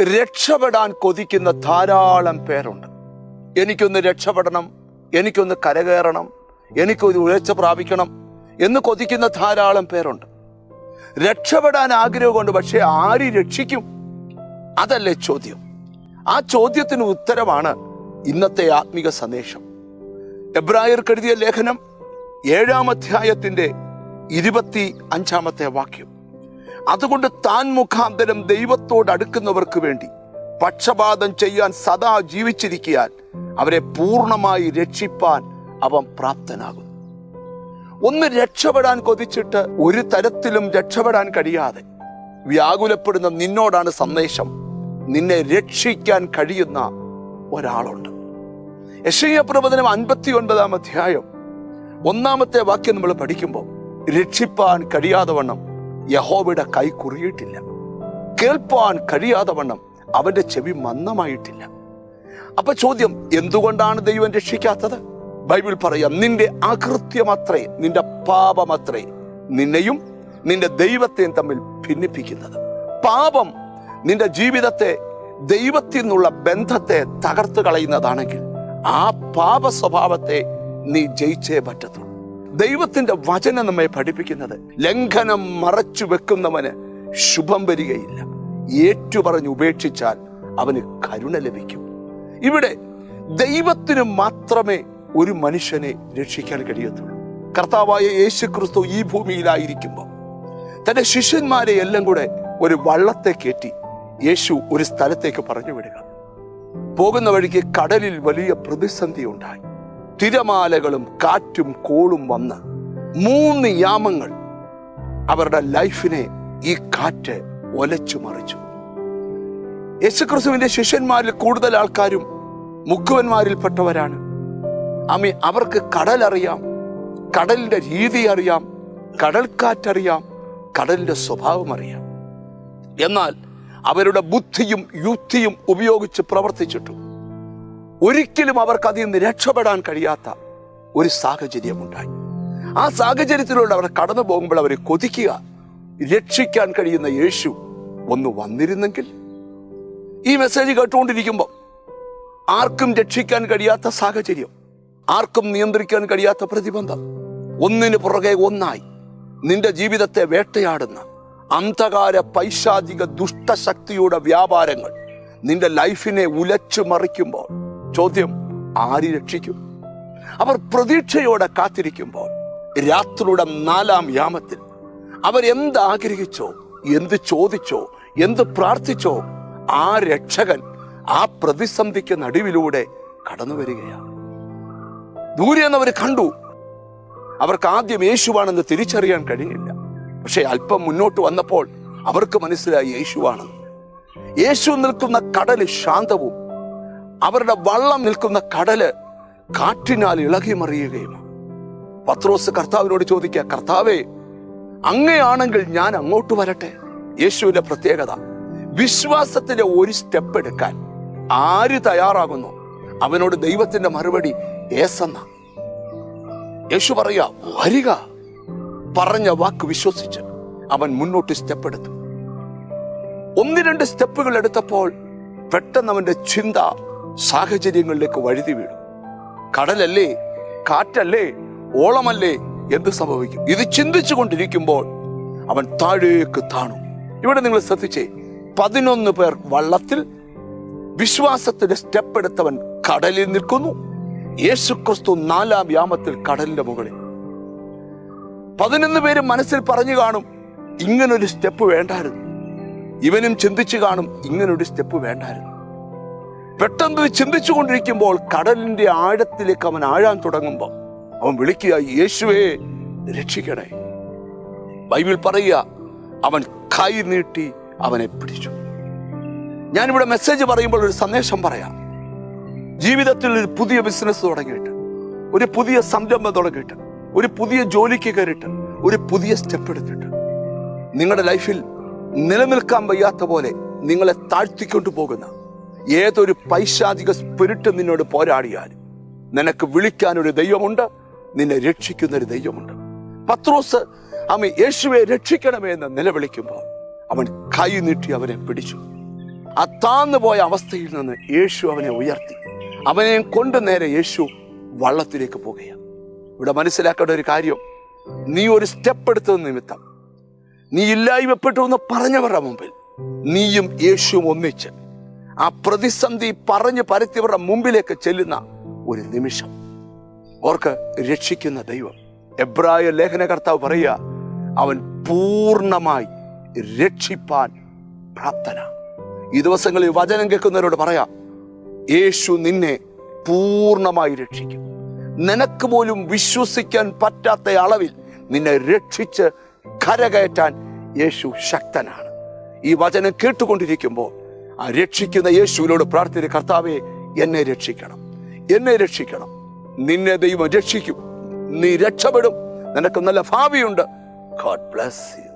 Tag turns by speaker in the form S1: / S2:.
S1: രക്ഷപ്പെടാൻ കൊതിക്കുന്ന ധാരാളം പേരുണ്ട്. എനിക്കൊന്ന് രക്ഷപ്പെടണം, എനിക്കൊന്ന് കരകയറണം, എനിക്കൊരു ഉയർച്ച പ്രാപിക്കണം എന്ന് കൊതിക്കുന്ന ധാരാളം പേരുണ്ട്. രക്ഷപ്പെടാൻ ആഗ്രഹമുണ്ട്, പക്ഷെ ആര് രക്ഷിക്കും? അതല്ലേ ചോദ്യം. ആ ചോദ്യത്തിന് ഉത്തരമാണ് ഇന്നത്തെ ആത്മീക സന്ദേശം. എബ്രായർക്ക് എഴുതിയ ലേഖനം 7-ാം അധ്യായത്തിന്റെ 25-ാമത്തെ വാക്യം. അതുകൊണ്ട് താൻ മുഖാന്തരം ദൈവത്തോട് അടുക്കുന്നവർക്ക് വേണ്ടി പക്ഷപാതം ചെയ്യാൻ സദാ ജീവിച്ചിരിക്കാൻ അവരെ പൂർണ്ണമായി രക്ഷിപ്പാൻ അവൻ പ്രാപ്തനാകുന്നു. ഒന്ന് രക്ഷപ്പെടാൻ കൊതിച്ചിട്ട് ഒരു തരത്തിലും രക്ഷപ്പെടാൻ കഴിയാതെ വ്യാകുലപ്പെടുന്ന നിന്നോടാണ് സന്ദേശം. നിന്നെ രക്ഷിക്കാൻ കഴിയുന്ന ഒരാളുണ്ട്. യെശയ്യാ പ്രവചനം 59-ാം അധ്യായം 1-ാമത്തെ വാക്യം നമ്മൾ പഠിക്കുമ്പോൾ, രക്ഷിപ്പാൻ കഴിയാതെ വണ്ണം യഹോവയുടെ കൈ കുറിയിട്ടില്ല, കേൾപ്പാൻ കഴിയാതെ വണ്ണം അവന്റെ ചെവി മന്ദമായിട്ടില്ല. അപ്പൊ ചോദ്യം, എന്തുകൊണ്ടാണ് ദൈവം രക്ഷിക്കാത്തത്? ബൈബിൾ പറയാം, നിന്റെ അകൃത്യമത്രേ, നിന്റെ പാപമത്രേ നിന്നെയും നിന്റെ ദൈവത്തെയും തമ്മിൽ ഭിന്നിപ്പിക്കുന്നത്. പാപം നിന്റെ ജീവിതത്തെ, ദൈവത്തിൽ നിന്നുള്ള ബന്ധത്തെ തകർത്ത് കളയുന്നതാണെങ്കിൽ ആ പാപ സ്വഭാവത്തെ നീ ജയിച്ചേ പറ്റത്തുള്ളൂ. ദൈവത്തിന്റെ വചനം നമ്മെ പഠിപ്പിക്കുന്നത്, ലംഘനം മറച്ചു വെക്കുന്നവന് ശുഭം വരികയില്ല, ഏറ്റുപറഞ്ഞ് ഉപേക്ഷിച്ചാൽ അവന് കരുണ ലഭിക്കും. ഇവിടെ ദൈവത്തിന് മാത്രമേ ഒരു മനുഷ്യനെ രക്ഷിക്കാൻ കഴിയത്തുള്ളൂ. കർത്താവായ യേശുക്രിസ്തു ഈ ഭൂമിയിലായിരിക്കുമ്പോൾ തന്റെ ശിഷ്യന്മാരെ എല്ലാം കൂടെ ഒരു വള്ളത്തെ കയറ്റി യേശു ഒരു സ്ഥലത്തേക്ക് പറഞ്ഞു വിടുക. പോകുന്ന വഴിക്ക് കടലിൽ വലിയ പ്രതിസന്ധി ഉണ്ടായി. തിരമാലകളും കാറ്റും കോളും വന്ന് 3 യാമങ്ങൾ അവരുടെ ലൈഫിനെ ഈ കാറ്റ് ഒലച്ചു മറിച്ചു. യേശുക്രിസ്തുവിന്റെ ശിഷ്യന്മാരിൽ കൂടുതൽ ആൾക്കാരും മുക്കുവന്മാരിൽപ്പെട്ടവരാണ്. അവർക്ക് കടലറിയാം, കടലിന്റെ രീതി അറിയാം, കടൽക്കാറ്ററിയാം, കടലിന്റെ സ്വഭാവം അറിയാം. എന്നാൽ അവരുടെ ബുദ്ധിയും യുക്തിയും ഉപയോഗിച്ച് പ്രവർത്തിച്ചിട്ടും ഒരിക്കലും അവർക്ക് അതിൽ നിന്ന് രക്ഷപ്പെടാൻ കഴിയാത്ത ഒരു സാഹചര്യമുണ്ടായി. ആ സാഹചര്യത്തിലൂടെ അവർ കടന്നു പോകുമ്പോൾ അവരെ കൊതിക്കുക, രക്ഷിക്കാൻ കഴിയുന്ന യേശു ഒന്ന് വന്നിരുന്നെങ്കിൽ. ഈ മെസ്സേജ് കേട്ടുകൊണ്ടിരിക്കുമ്പോൾ ആർക്കും രക്ഷിക്കാൻ കഴിയാത്ത സാഹചര്യം, ആർക്കും നിയന്ത്രിക്കാൻ കഴിയാത്ത പ്രതിബന്ധം, ഒന്നിനു പുറകെ ഒന്നായി നിന്റെ ജീവിതത്തെ വേട്ടയാടുന്ന അന്ധകാര പൈശാചിക ദുഷ്ടശക്തിയുടെ വ്യാപാരങ്ങൾ നിന്റെ ലൈഫിനെ ഉലച്ചു മറിക്കുമ്പോൾ ചോദ്യം, ആര് രക്ഷിക്കും? അവർ പ്രതീക്ഷയോടെ കാത്തിരിക്കുമ്പോൾ രാത്രിയുടെ 4-ാം യാമത്തിൽ അവരെന്ത് ആഗ്രഹിച്ചോ, എന്ത് ചോദിച്ചോ, എന്ത് പ്രാർത്ഥിച്ചോ, ആ രക്ഷകൻ ആ പ്രതിസന്ധിക്ക് നടുവിലൂടെ കടന്നു വരികയാണ്. ദൂരെ എന്നവർ കണ്ടു. അവർക്ക് ആദ്യം യേശുവാണെന്ന് തിരിച്ചറിയാൻ കഴിയില്ല. പക്ഷെ അല്പം മുന്നോട്ട് വന്നപ്പോൾ അവർക്ക് മനസ്സിലായി യേശുവാണെന്ന്. യേശു നിൽക്കുന്ന കടല് ശാന്തവും അവരുടെ വള്ളം നിൽക്കുന്ന കടല് കാറ്റിനാൽ ഇളകി മറിയുകയും. പത്രോസ് കർത്താവിനോട് ചോദിക്കുക, കർത്താവേ, അങ്ങനെയാണെങ്കിൽ ഞാൻ അങ്ങോട്ട് വരട്ടെ. യേശുവിന്റെ പ്രത്യേകത, വിശ്വാസത്തിന്റെ ഒരു സ്റ്റെപ്പ് എടുക്കാൻ ആര് തയ്യാറാകുന്നു അവനോട് ദൈവത്തിന്റെ മറുപടി ഏസെന്ന. യേശു പറയാ, വരിക. പറഞ്ഞ വാക്ക് വിശ്വസിച്ച് അവൻ മുന്നോട്ട് സ്റ്റെപ്പ് എടുത്തു. 1-2 സ്റ്റെപ്പുകൾ എടുത്തപ്പോൾ പെട്ടെന്ന് അവന്റെ ചിന്ത സാഹചര്യങ്ങളിലേക്ക് വഴുതി വീണു. കടലല്ലേ, കാറ്റല്ലേ, ഓളമല്ലേ, എന്ത് സംഭവിക്കും? ഇത് ചിന്തിച്ചു കൊണ്ടിരിക്കുമ്പോൾ അവൻ താഴേക്ക് താണു. ഇവിടെ നിങ്ങൾ ശ്രദ്ധിച്ചേ, 11 പേർ വള്ളത്തിൽ, വിശ്വാസത്തിന്റെ സ്റ്റെപ്പ് എടുത്തവൻ കടലിൽ നിൽക്കുന്നു. യേശുക്രിസ്തു 4-ാം യാമത്തിൽ കടലിന്റെ മുകളിൽ. 11 പേരും മനസ്സിൽ പറഞ്ഞു കാണും, ഇങ്ങനൊരു സ്റ്റെപ്പ് വേണ്ടായിരുന്നു. ഇവനും ചിന്തിച്ചു കാണും, ഇങ്ങനൊരു സ്റ്റെപ്പ് വേണ്ടായിരുന്നു. പെട്ടെന്ന് ചിന്തിച്ചു കൊണ്ടിരിക്കുമ്പോൾ കടലിന്റെ ആഴത്തിലേക്ക് അവൻ ആഴാൻ തുടങ്ങുമ്പോൾ അവൻ വിളിക്കുക, യേശുവേ രക്ഷിക്കണേ. ബൈബിൾ പറയുക, അവൻ കൈ നീട്ടി അവനെ പിടിച്ചു. ഞാനിവിടെ മെസ്സേജ് പറയുമ്പോൾ ഒരു സന്ദേശം പറയാം. ജീവിതത്തിൽ ഒരു പുതിയ ബിസിനസ് തുടങ്ങിയിട്ട്, ഒരു പുതിയ സംരംഭം തുടങ്ങിയിട്ട്, ഒരു പുതിയ ജോലിക്ക് കയറിയിട്ട്, ഒരു പുതിയ സ്റ്റെപ്പ് എടുത്തിട്ട് നിങ്ങളുടെ ലൈഫിൽ നിലനിൽക്കാൻ വയ്യാത്ത പോലെ നിങ്ങളെ താഴ്ത്തിക്കൊണ്ടു പോകുന്ന ഏതൊരു പൈശാചിക സ്പിരിറ്റ് നിന്നോട് പോരാടിയാലും നിനക്ക് വിളിക്കാനൊരു ദൈവമുണ്ട്, നിന്നെ രക്ഷിക്കുന്നൊരു ദൈവമുണ്ട്. പത്രോസ് യേശുവെ രക്ഷിക്കണമേ എന്ന് നിലവിളിക്കുമ്പോൾ അവൻ കൈ നീട്ടി അവനെ പിടിച്ചു. ആ താന്നുപോയ അവസ്ഥയിൽ നിന്ന് യേശു അവനെ ഉയർത്തി. അവനെയും കൊണ്ട് നേരെ യേശു വള്ളത്തിലേക്ക് പോകുകയാണ്. ഇവിടെ മനസ്സിലാക്കേണ്ട ഒരു കാര്യം, നീ ഒരു സ്റ്റെപ്പ് എടുത്തത് നിമിത്തം, നീ ഇല്ലായ്മപ്പെട്ടു എന്ന് പറഞ്ഞവരുടെ മുമ്പിൽ നീയും യേശുവും ഒന്നിച്ച് ആ പ്രതിസന്ധി പറഞ്ഞ് പരത്തിയവരുടെ മുമ്പിലേക്ക് ചെല്ലുന്ന ഒരു നിമിഷം ഓർക്ക്. രക്ഷിക്കുന്ന ദൈവം, എബ്രായ ലേഖനകർത്താവ് പറയുക, അവൻ പൂർണ്ണമായി രക്ഷിപ്പാൻ പ്രാപ്തനാണ്. ഈ ദിവസങ്ങളിൽ വചനം കേൾക്കുന്നവരോട് പറയാം, യേശു നിന്നെ പൂർണ്ണമായി രക്ഷിക്കും. നിനക്ക് പോലും വിശ്വസിക്കാൻ പറ്റാത്ത അളവിൽ നിന്നെ രക്ഷിച്ച് കരകയറ്റാൻ യേശു ശക്തനാണ്. ഈ വചനം കേട്ടുകൊണ്ടിരിക്കുമ്പോൾ ആ രക്ഷിക്കുന്ന യേശുവിനോട് പ്രാർത്ഥിക്കുന്ന, കർത്താവേ എന്നെ രക്ഷിക്കണം, എന്നെ രക്ഷിക്കണം. നിന്നെ ദൈവം രക്ഷിക്കും, നീ രക്ഷപ്പെടും, നിനക്ക് നല്ല ഭാവിയുണ്ട്. God bless you.